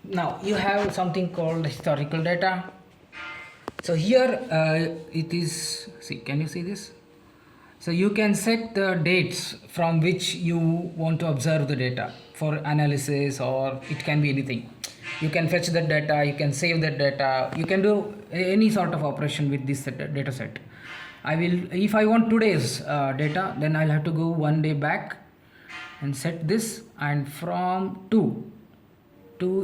now you have something called historical data. So here it is, see, can you see this? So you can set the dates from which you want to observe the data for analysis, or it can be anything. You can fetch that data, you can save that data, you can do any sort of operation with this data set. If I want today's data, then I'll have to go one day back and set this, and from 2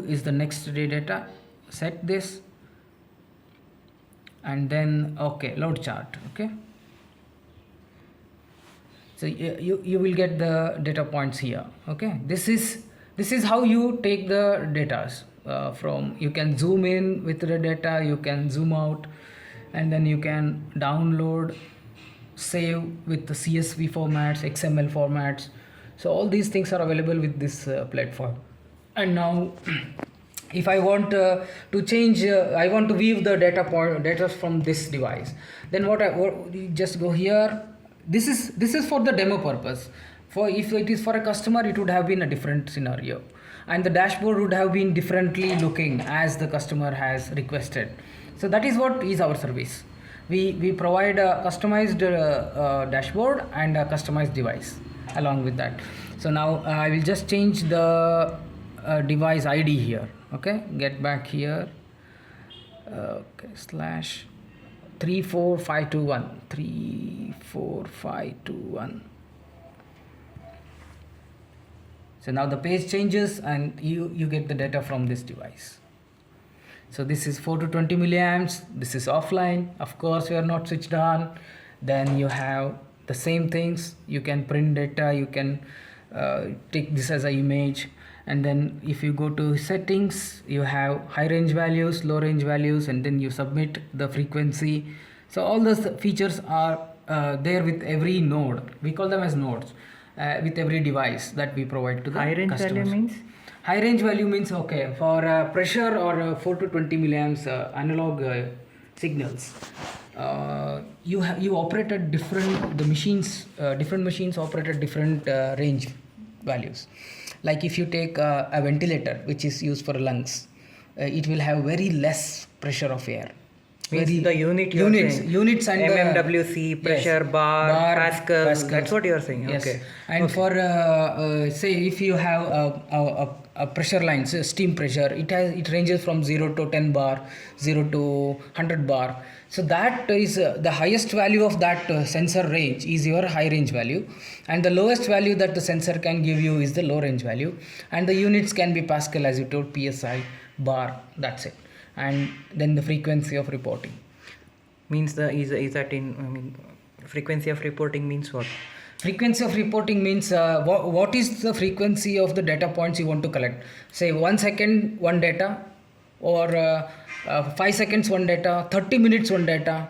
is the next day data, set this, and then okay, load chart. Okay, so you will get the data points here. Okay, this is how you take the data from. You can zoom in with the data, you can zoom out, and then you can download, save with the CSV formats, XML formats. So all these things are available with this platform. And now if I want to change, I want to view the data from this device, then you just go here. This is for the demo purpose. For if it is for a customer, it would have been a different scenario, and the dashboard would have been differently looking as the customer has requested. So that is what is our service. We provide a customized dashboard and a customized device along with that. So now I will just change the device ID here. Okay, get back here. Okay, slash 34521 34521. So now the page changes and you get the data from this device. So this is 4 to 20 milliamps. This is offline. Of course, we are not switched on. Then you have the same things. You can print data. You can take this as an image. And then if you go to settings, you have high range values, low range values, and then you submit the frequency. So all those features are there with every node. We call them as nodes with every device that we provide to the high range customers. Value means? High range value means, okay, for pressure or 4 to 20 milliamps analog signals, you operate at different machines operate at different range values. Like if you take a ventilator which is used for lungs, it will have very less pressure of air. Means the units and mmWc, pressure, bar, Pascal. That's what you are saying. Yes. Okay. And okay. For say if you have a pressure line, so steam pressure, it ranges from 0 to 10 bar, 0 to 100 bar. So that is the highest value of that sensor range is your high range value, and the lowest value that the sensor can give you is the low range value, and the units can be Pascal, as you told, PSI, bar, that's it. And then the frequency of reporting means frequency of reporting means what? Frequency of reporting means what is the frequency of the data points you want to collect. Say 1 second one data, or 5 seconds one data, 30 minutes one data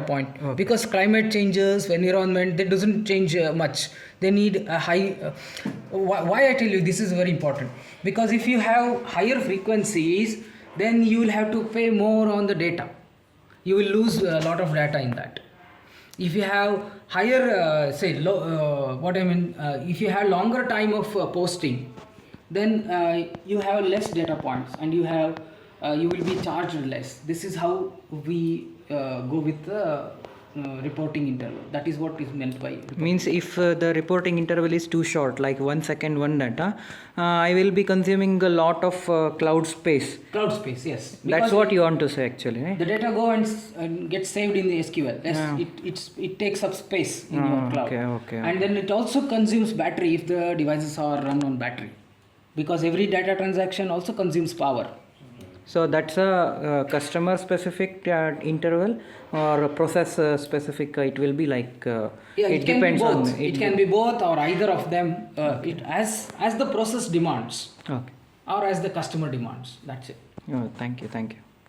point. Okay. Because climate changes, environment, that doesn't change much. They need a high why I tell you this is very important, because if you have higher frequencies, then you will have to pay more on the data. You will lose a lot of data in that. If you have higher if you have longer time of posting, then you have less data points, and you will be charged less. This is how we go with the reporting interval. That is what is meant by reporting. Means if the reporting interval is too short, like 1 second one data, I will be consuming a lot of cloud space. Yes. That's what you want to say actually, right? The data go and get saved in the SQL. Yeah. It takes up space in your cloud. Okay. And then it also consumes battery if the devices are run on battery, because every data transaction also consumes power. So that's a customer specific interval or a process specific. It will be like it depends on it can be both or either of them. It as the process demands, okay, or as the customer demands. That's it. Oh, thank you.